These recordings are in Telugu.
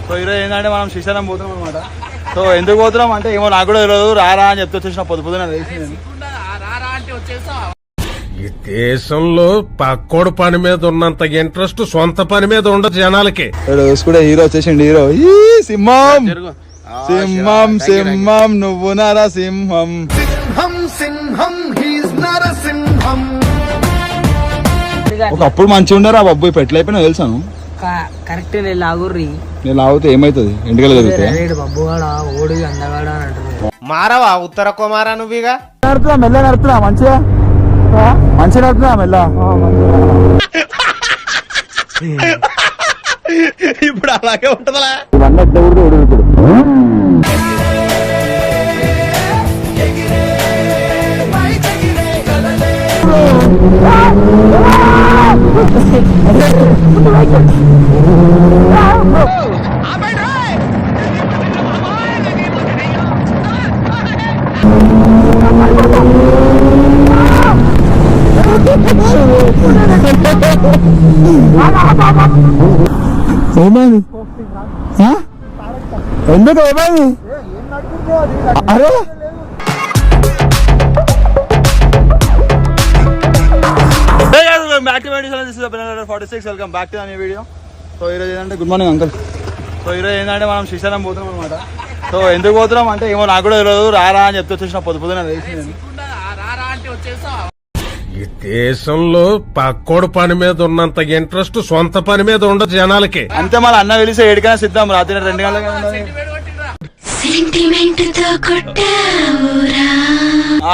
సో ఈరోజు ఏంటంటే మనం శ్రీశైలం పోతున్నాం అనమాట. సో ఎందుకు పోతున్నాం అంటే ఏమో నాకు కూడా తెలియదు, రారా అని చెప్తే వచ్చేసిన పొద్దున తెలిసింది. ఈ దేశంలో పక్కోడు పని మీద ఉన్నంత ఇంట్రెస్ట్ సొంత పని మీద ఉండదు జనాలకి. కూడా హీరో వచ్చేసిండు. హీరో ఈ సింహం సింహం సింహం నువ్వు నర సింహం సింహం సింహం. ఒకప్పుడు మంచిగా ఉండరా బాబు, ఇప్పుడు ఎట్లా అయిపోయినా తెలుసాను. కరెక్ట్ నేను లాగితే ఏమైతుంది, ఎంటికలు జరుగుతాయి. మారవా ఉత్తర కుమారా నువ్వుగా నడుపుతున్నా మెల్ల, నడుపుతున్నా మంచిగా మంచిగా నడుపుతున్నా మెల్ల. ఇప్పుడు అలాగే ఉంటదా? ఇవన్నీ ఎట్లా ఉడుతుంది ఇప్పుడు. ఏమైంది ఎందుకు ఏమైంది? అరే welcome back to new video. So ఈరోజు ఏంటంటే గుడ్ మార్నింగ్ అంకుల్. సో ఈరోజు ఏంటంటే మనం శ్రీశైలం పోతున్నాం అనమాట. సో ఎందుకు పోతున్నాం అంటే ఏమో నాకు కూడా తెలియదు, రారా అని చెప్తే వచ్చేసిన పొద్దున తెలిసింది. ఈ దేశంలో పక్కోడు పని మీద ఉన్నంత ఇంట్రెస్ట్ సొంత పని మీద ఉండదు జనాలకి. అంతే మన అన్న వెలిసే ఏడికైనా సిద్ధం, రాత్రి 2 గంటలకి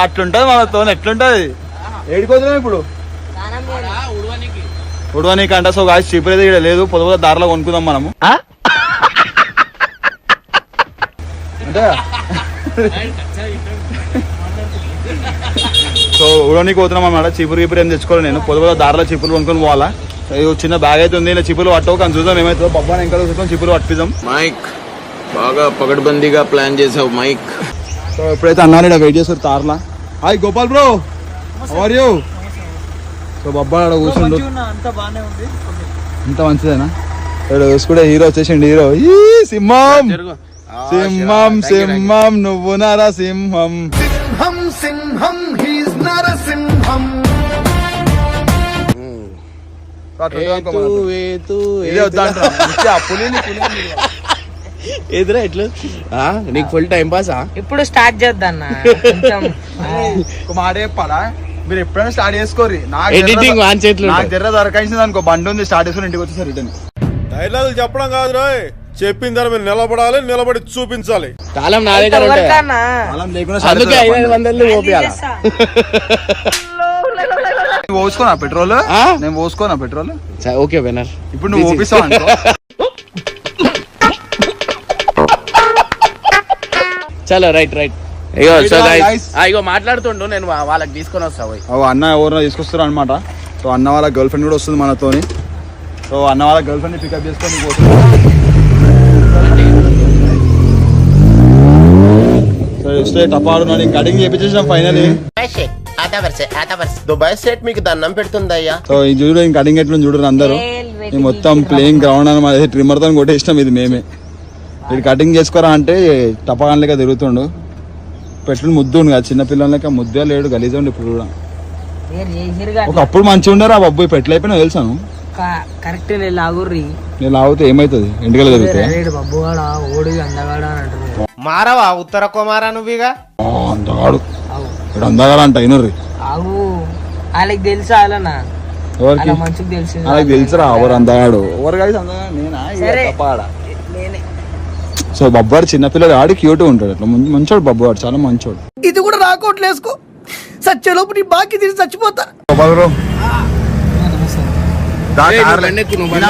అట్లుంటది మనతో. ఎట్లుంటది ఏడిపోతున్నాం ఇప్పుడు ఉడవనీకి అంట. సో గాయస్ చీపురు అయితే ఇక్కడ లేదు, పొద్దు దారిలో కొనుక్కుందాం మనము. అంటే సో ఉడవనీకి పోతున్నాం అన్నమాట. చీపురు గీపురు ఏం తెచ్చుకోవాలి, నేను పొద్దు దారిలో చీపులు కొనుక్కొని పోవాలా. చిన్న బ్యాగ్ అయితే ఉంది, ఇలా చీపులు పట్టవు కానీ చూద్దాం ఏమైతుందో. బొబ్బాని ఇంకా చూసుకొని చీపులు పట్టిద్దాం. మైక్ బాగా పకడ్బందీగా ప్లాన్ చేసావు మైక్. సో ఎప్పుడైతే అన్నారు ఇక్కడ వెయిట్ చేస్తారు తార్లా. Hi Gopal bro, how are you? So బొబ్బా కూర్చుండు, అంత మంచిదేనా? ఇక్కడ చూసుకుంటే హీరో వచ్చేసిండు. హీరో ఈ సింహం సింహం సింహం నువ్వు నర సింహం సింహం సింహం. ఎదురా ఎట్లు నీకు ఫుల్ టైం పాసా? ఇప్పుడు స్టార్ట్ చేద్దాం. మాట చెప్పాలా, మీరు ఎప్పుడైనా స్టార్ట్ చేసుకోరు. ఎడిటింగ్ వాన్ చేతులు నాకు జర్ర దొరకాల్సింది అనుకో, బండి ఉంది స్టార్ట్ చేసుకుని ఇంటికి వచ్చేసారు రిటర్న్. డైలాగులు చెప్పడం కాదు రాయ్, చెప్పిన దాని మీద నిలబడాలి, నిలబడి చూపించాలి. కాలం నా దగ్గర పోసుకోనా పెట్రోల్? నేను పోసుకోనా పెట్రోల్? Okay winner. ఇప్పుడు నువ్వు ఓపిస్తావు అనుకో. చలో రైట్ రైట్. ఇగో మాట్లాడుతుండు, నేను వాళ్ళకి తీసుకొని వస్తా. అన్న ఎవరినో తీసుకొస్తారు అనమాట. సో అన్న వాళ్ళ గర్ల్ ఫ్రెండ్ కూడా వస్తుంది మనతోని. సో అన్న వాళ్ళ గర్ల్ ఫ్రెండ్ పికప్ చేసుకొని టపాడు కటింగ్ చేయించేసాం ఫైనలీ. మీకు దండం పెడుతుందయ్యా. సో ఈ చూడు కటింగ్ ఎట్లా చూడరు అందరూ. మొత్తం ప్లేయింగ్ గ్రౌండ్ అని ట్రిమ్మర్ తో కొట్టేసినాం. ఇది మేమే. ఇది కటింగ్ చేసుకోరా అంటే టపాకాన్ లెక్క తిరుగుతుండు. పెట్రోల్ ముద్దు ఉంది కదా, చిన్న పిల్లల లెక్క ముద్దే లేడు, గలీజ్ ఉండి ఇప్పుడు కూడా. ఒకప్పుడు మంచిగా ఉండరా బాబు, ఇప్పుడు ఎట్లా అయిపోయినా తెలుసాను. కరెక్ట్ నేను లాగితే ఏమైతుంది, ఎంటికలు జరుగుతాయి. మారవా ఉత్తర కుమారా నువ్వుగా అందగాడు ఇక్కడ అందగాడు అంట అయినర్రీ. వాళ్ళకి తెలుసా? ఎవరికి వాళ్ళకి తెలుసురా ఎవరు అందగాడు, ఎవరు కలిసి అందగాడు నేనా? సో బొబ్బాడు చిన్నపిల్లడు ఆడి క్యూట్ ఉంటాడు, అట్లా మంచోడు బొబ్బాడు, చాలా మంచోడు. ఇది కూడా రాకోట్లు వేసుకో, సచ్చేలోపు నీ బాకీ తీసి చచ్చిపోతా.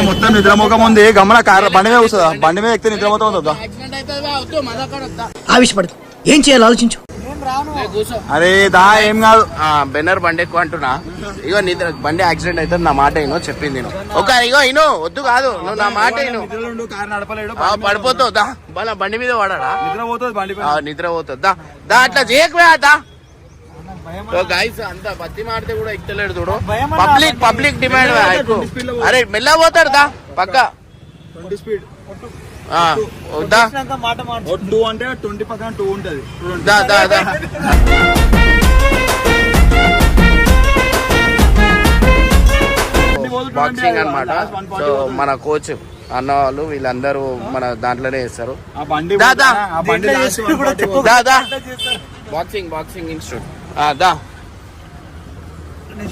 మొత్తం నిద్రమోకం ఉంది, గమన బండి మీద వస్తుందా? బండి మీద ఎక్కితే నిద్రమోతం ఉందా? ఆవేశపడదు, ఏం చేయాలి ఆలోచించు. అరే దా ఏం కాదు. బెన్నర్ బండి ఎక్కువ అంటున్నా. ఇగో నిద్ర బండి యాక్సిడెంట్ అయితే నా మాట అయినో చెప్పింది. ఒక ఇగో అయినో వద్దు కాదు, నువ్వు నా మాట అయినో. పడిపోతావు దా, బండి మీద వాడా నిద్ర పోతుంది. దా అట్లా చేయకపోయా దా. గైస్ అంత బతి మాడితే కూడా ఎక్కలేడు చూడు. Public demand. అరే మెల్ల పోతాడు దా పక్క. దా మాట మాట 2 అంటే 20 పక్కన 2 ఉంటది. దా దా దా బాక్సింగ్ అన్నమాట. సో మన కోచ్ అన్న వాళ్ళు వీళ్ళందరూ మన దాంట్లోనే చేస్తారు. బాక్సింగ్ ఇన్స్టిట్యూట్ దా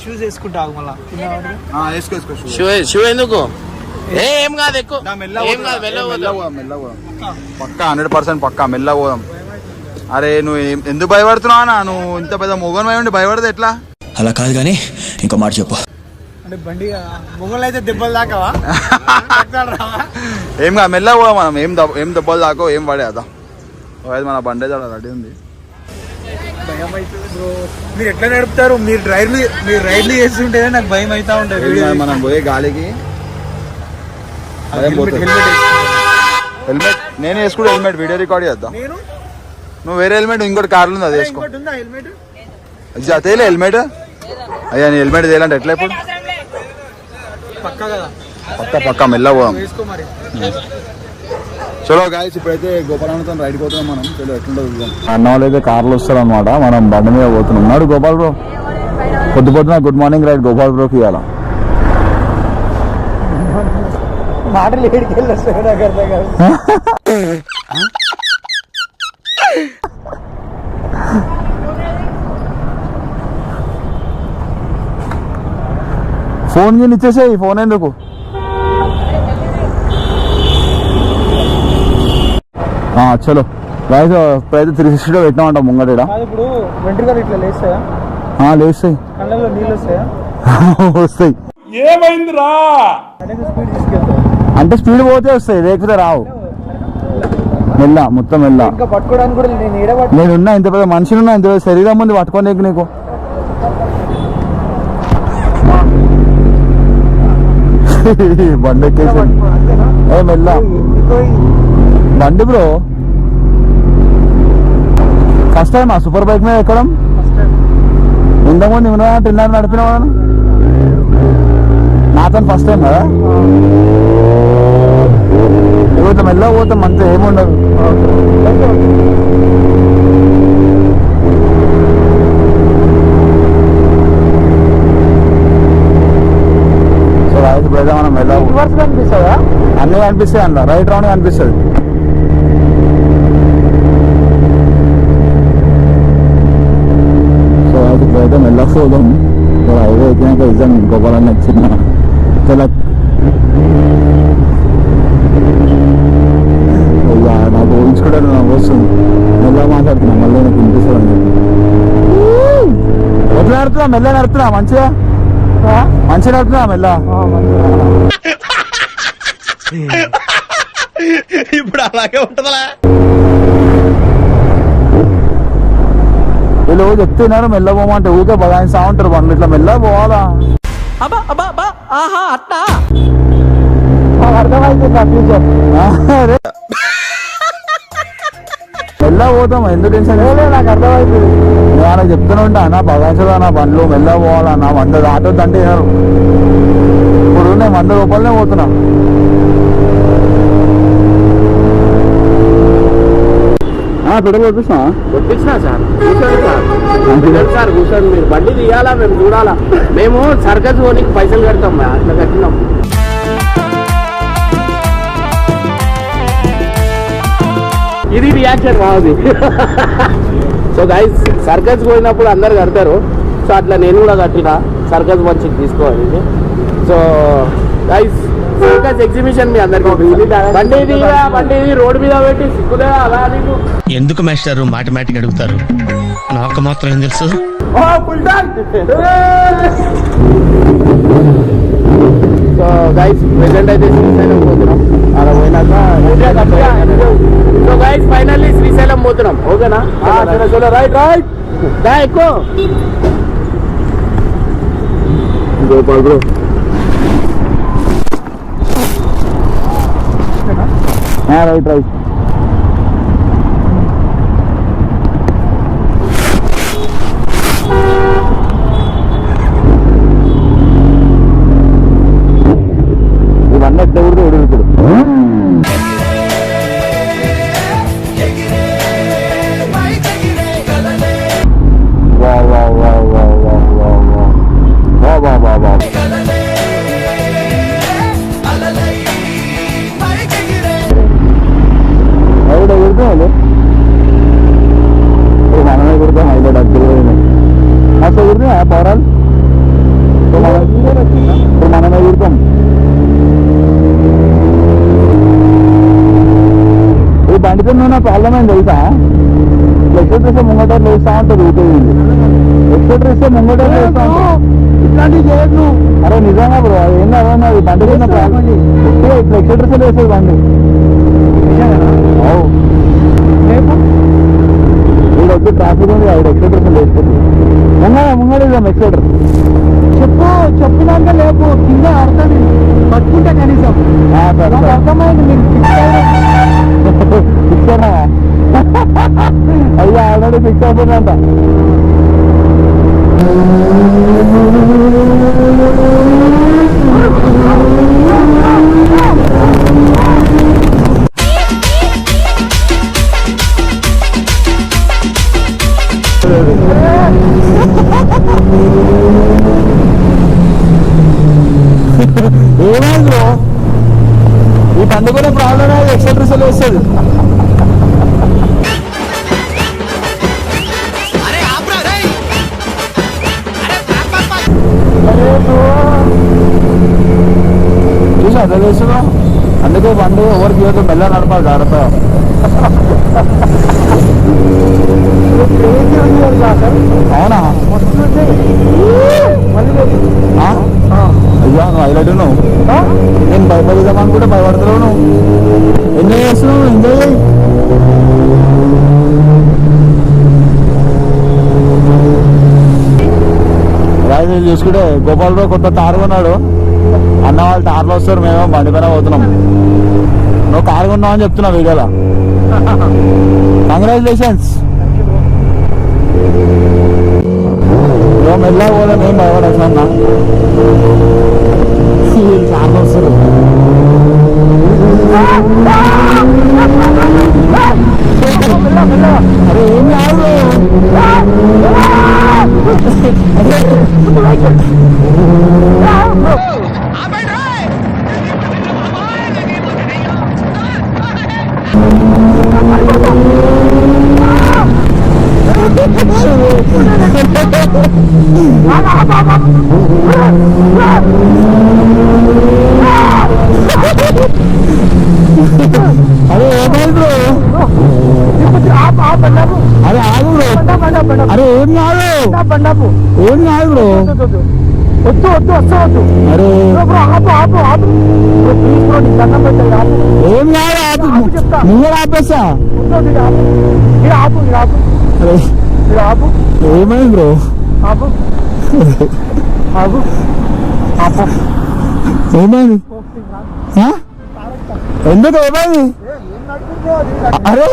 షూస్ వేసుకుంటా మళ్ళా షూ ఎందుకు ఏం కాదు ఎక్కువ ఏం కాదు పక్కా 100% పక్కా మెల్ల పోదాం. అరే నువ్వు ఎందుకు భయపడుతున్నావు అన్న? నువ్వు ఇంత పెద్ద మొగన్ ఉండి భయపడదు ఎట్లా? అలా కాదు కానీ ఇంకో మాట చెప్పు. అంటే బండి మొగలు అయితే దెబ్బలు దాకావా? ఏం కాదు మెల్ల పోదాం మనం. ఏం దెబ్బలు దాకో ఏం పడే అదా. మన బండి రెడీ ఉంది. భయం అవుతుంది బ్రో. మీరు ఎట్లా నడుపుతారు? మీరు రైడ్లు చేస్తుంటే నాకు భయం అవుతా ఉంటుంది. మనం పోయే గాలికి హెల్మెట్ నేను వేసుకుంటే హెల్మెట్ వీడియో రికార్డ్ చేద్దాం. నువ్వు వేరే హెల్మెట్ ఇంకోటి కార్లు ఉంది అది వేసుకో. తేలే హెల్మెట్ అయ్యా నీ హెల్మెట్ తేలంటే ఎట్లా ఇప్పుడు? పక్క మెల్ల పోదాం. చలో గాయస్ ఇప్పుడైతే గోపాలన్నతో రైడ్ పోతున్నాం మనం. చలో ఎట్లుంటుంది అన్న వాళ్ళు అయితే కార్లు వస్తారు అనమాట. మనం బండి మీద పోతున్నాం. నాడు గోపాల్ బ్రో పొద్దున గుడ్ మార్నింగ్ రైడ్ గోపాల్ బ్రోకి ఇవ్వాలా. మాటలు ఏడికి వెళ్ళొస్తాయి నాకు అర్థం కాదు. ఫోన్ గిన్ ఇచ్చేసేయి. ఫోన్ ఎందుకు? చలో గాయస్ ఇప్పుడైతే 360 పెట్టినామంట ముంగట. ఇప్పుడు వెంట్రుకలు ఇట్లా లేస్తాయా? లేస్తాయి. కళ్ళల్లో నీళ్ళు వస్తాయా? వస్తాయి. ఏమైందిరా స్పీడ్ తీసుకెళ్తాయి అంటే స్పీడ్ పోతే వస్తాయి లేకపోతే రావు. మెల్ల మొత్తం మెల్ల. ఇంకా పట్టుకోవడానికి కూడా నేనున్నా ఇంత పెద్ద మనిషినున్నా ఇంత పెద్ద శరీరం ముందు పట్టుకోలేక నీకు. బండి ఎక్కేసి మెల్ల బండి bro. First time super bike మీద ఎక్కడం. ఇంతకుముందు తిన్నాను నడిపిన వాడు నాతో ఫస్ట్ టైం కదా. ఇట్లా మెల్ల పోతాం అంతే ఏముండదు. సో రైట్ ఇప్పుడైతే మనం మెల్ల కనిపిస్తుందా? అన్నీ కనిపిస్తాయి అంట. రైట్ రౌండ్ కనిపిస్తుంది. సో అయితే ఇప్పుడైతే మెల్ల పోదాం. హైవే ఎక్కినాక ఇద్దాం గోపాలన్న చిన్న తెలక్. నాకు ఊహించుకుంటే నాకు వస్తుంది. మెల్ల మాట్లాడుతున్నా మళ్ళీ నాకు వినిపిస్తుంది. ఎట్లా నడుతున్నా? మెల్ల నడుతున్నా మంచిగా నడుతున్నా మెల్ల. ఇప్పుడు అలాగే ఉంటుందా? వీళ్ళు చెప్తున్నారు మెల్ల పోమంటే ఊరికే బగాయిస్తా ఉంటారు. బండ్లు ఇట్లా మెల్ల పోవాలా? అర్థమైంది ఫ్యూచర్. మెల్ల పోతాం ఎందుకు టెన్షన్? నాకు అర్థమైంది. నేను చెప్తూనే ఉంటా అన్న బగాయిసదా నా బండ్లు మెల్ల పోవాలన్నా 100 దాటొద్దు అంటే ఇప్పుడు నేను 100 రూపాయలనే పోతున్నా. పెట్రోల్ కొట్టించినా సార్ సార్ కూర్చోండి. మీరు బండి తీయాలా మేము చూడాలా? మేము సర్కస్ పోనీకి పైసలు కడతాం అట్లా కట్టినాం. ఇది రియాక్షన్ బాగుంది. సో గైస్ సర్కస్ పోయినప్పుడు అందరు కడతారు. సో అట్లా నేను కూడా కట్టిన సర్కస్ మంచిగా తీసుకోవాలి. సో గైస్ సర్కస్ ఎగ్జిబిషన్ మీ అందరికి బండి రోడ్డు మీద పెట్టి సిగ్గులే అలా నీకు ఎందుకు మాస్టారు మాటమాటిక్ అడుగుతారు? నాకు మాత్రం ఏం తెలుసు. సో గైస్ ప్రెసెంట్ అయితే శ్రీశైలం పోతున్నాం. అలా పోయినాక సో గైస్ ఫైనల్లీ శ్రీశైలం పోతున్నాం. ఓకేనా? రైట్ దా ఎక్కువ గోపాల్ బ్రో. రైట్ ఇవన్నీ ఎట్లా కూడా ఉడుగుతాడు. ఎట్లున్నా ప్రాబ్లం ఏం తెలుసా, ఎక్సెట్రీస్ ముంగట వేస్తా ఉంటుంది ఊపేది, ఎక్సెట్రీస్ ముంగట వేస్తా ఇట్లాంటివి చేయదు. అరే నిజంగా బ్రో అది ఏం అర్థం బండి మీద ప్రాబ్లం ఇట్లా ఎక్సెట్రీస్ వేసేది బండి. వీడు వచ్చి ట్రాఫిక్ ఉంది ఆవిడ ఎక్సెట్రీస్ వేస్తుంది ముంగడ ఎక్సెటర్ చెప్పినాక లేపు కింద అర్థం పట్టుకుంటే కనీసం అర్థమైంది మీరు ఫిక్స్ అయినా అయ్యా ఆల్రెడీ ఫిక్స్ అయిపోయిందంట. ఏమైంది బ్రో ఈ పండుగ ప్రాబ్లం ఎక్సెట్రీస్ వేస్తుంది. చూసా అదే వేస్తున్నాం అందుకే బండి ఎవరికి ఇవ్వదు మెల్ల నడపాలి జాగ్రత్త. అవునా అయ్యా నువ్వు హైలైట్ నువ్వు నేను భయపడదామని కూడా భయపడుతున్నావు. నువ్వు ఎంజాయ్ చేస్తున్నావు, ఎంజాయ్ చేయి. రాజు చూసుకుంటే గోపాలరావు కొత్త తారు కొన్నాడు. అన్న వాళ్ళు తారులో వస్తారు, మేము బండి పైన పోతున్నాం. నువ్వు కారు కొన్నావు అని చెప్తున్నా వీడియోలో. కంగ్రాచులేషన్స్. నువ్వు మెల్లగా పోలే, నేను భయపడచ్చు అన్న. చాలా వస్తారు. అరే ఏం కాదు అరే ఏమైంది బ్రో, అరే ఆగు బ్రో, అరే ఏం కాదు ఏం కాదు బ్రో, వద్దు అరే ఏం కాదు ఆపు, నువ్వే ఆపేస్తా. ఏమైంది బ్రో, ఏమైంది ఎందుకు ఏమైంది? అరే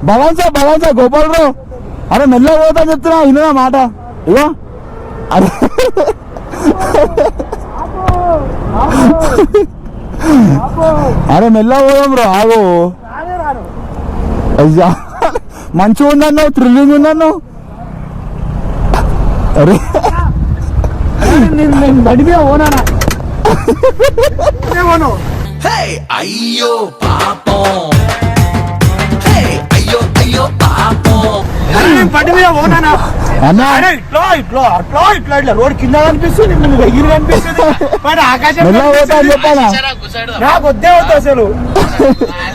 బలాన్సా గోపాలరావు, అరే మెల్ల పోతా చెప్తున్నా విన్నా మాట. ఇగో అరే అరే మెల్ల పోదాం బ్రో, ఆగు. అయ్యా మంచిగా ఉన్నాను, థ్రిల్లింగ్ ఉన్నాను. అరే నేను బండి మీద పోనా అయ్యో పాపం, అయ్యో పాపం, బండి మీద పోనా అన్నా ఇట్లా రోడ్ కింద కనిపిస్తుంది, ఎగిరి కనిపిస్తుంది, ఆకాశం మెల్ల పోతా అని చెప్పాలా? నాకు వద్దే వద్దు అసలు.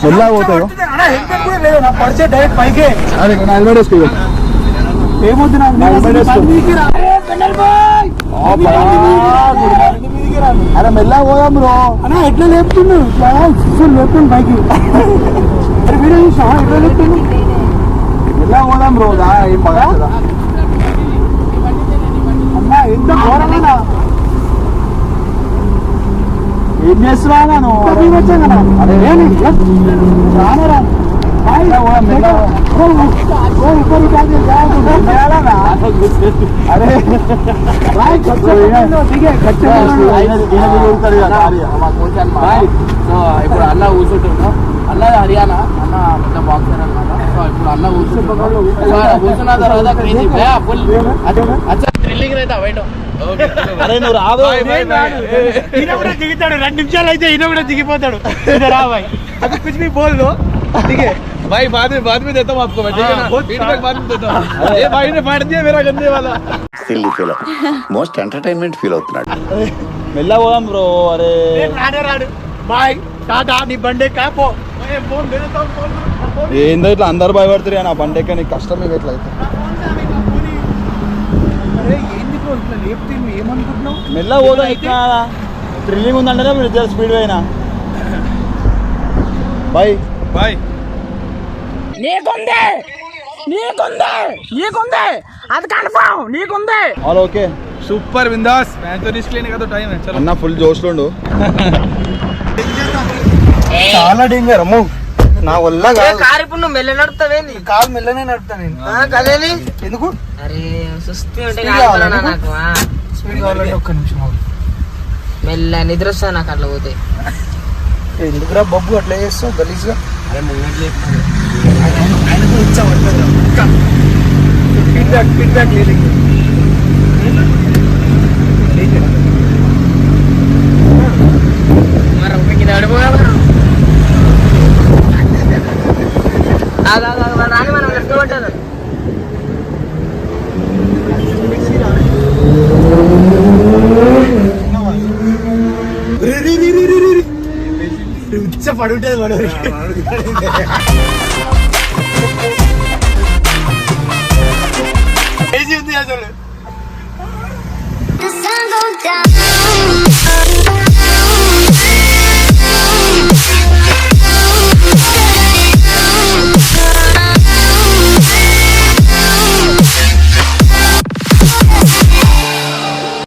మెల్ల పోతావు హెల్మెట్ కూడా లేదు, నా పడితే డైరెక్ట్ పైకే. అరే హెల్మెట్ వేసుకో. ఏమొద్దు అరే మెల్ల పోదాం బ్రో. అన్నా ఎట్లా లేపుతుండు, లేపుతుంది పైకి. అరే వీడియో చూసా ఎట్లా లేపుతుంది. మెల్ల పోదాం బ్రో. ఏం పదా అన్నా ఎంత ఘోరమన్నా. ఏం చేస్తున్నావు నువ్వు? వచ్చాను కదా అరే రానరా అరే ఇప్పుడు అన్న కూర్చుంటున్నాం. అన్న హర్యానా అన్న పెద్ద బాక్సర్ అనమాట. సో ఇప్పుడు అన్న కూర్చున్న తర్వాత థ్రిల్లింగ్ రైతా బయట. అరే నువ్వు రాదు. ఈయన కూడా దిగుతాడు, 2 నిమిషాలు అయితే ఈయన కూడా దిగిపోతాడు. రాబాయ్ అది కుछ भी बोल दो. ठीक है भाई बाद में देता हूँ आपको मैं, ठीक है ना? फीडबैक बाद में देता हूँ. ये भाई ने फाड़ दिया मेरा गंदे वाला. Silly feel most entertainment feel అవుతున్నాడు. మెల్ల పోదాం బ్రో. అరే రాడు బాయ్ టాటా నీ బండి కాపో ఫోన్ ఏందో ఇట్లా అందరు భయపడుతున్నారు నా బండి ఎక్క నీకు కష్టం ఇక ఇట్లా అయితే. అరే ఏంది బ్రో ఇట్లా లేపితే నువ్వు ఏమనుకుంటున్నావు? మెల్ల పోదాం. ఇట్లా థ్రిల్లింగ్ ఉందంటే మీరు ఇద్దరు స్పీడ్ పోయినా. Bye bye all okay. Super విందాస్ మ్యాచ్ తీసుకెళ్ళిన కదా టైం చలో అన్న ఫుల్ జోష్లో ఉండు. చాలా డేంజర్ అమ్మో నా వల్ల కారు ఇప్పుడు నువ్వు మెల్ల నడుపుతావేంది కాలు మెల్లనే నడుపుతా నేను. కదేది ఎందుకు అరే సుస్థి ఉంటే Speed కాదురా కావాలా నాకు స్పీడ్ కావాలంటే ఒక్క నిమిషం ఆగు. మెల్ల నిద్ర వస్తా నాకు అట్లా పోతే ఎందుకురా బొబ్బు అట్లా చేస్తావు గలీజ్గా ఫీడ్బ్యాక్ లేదు మరి ఒక కింద పడిపోయా రాని మనం లెఫ్ట్ కొట్టాను ఉచ్చ పడుంటది వాడు ఉంది అసలు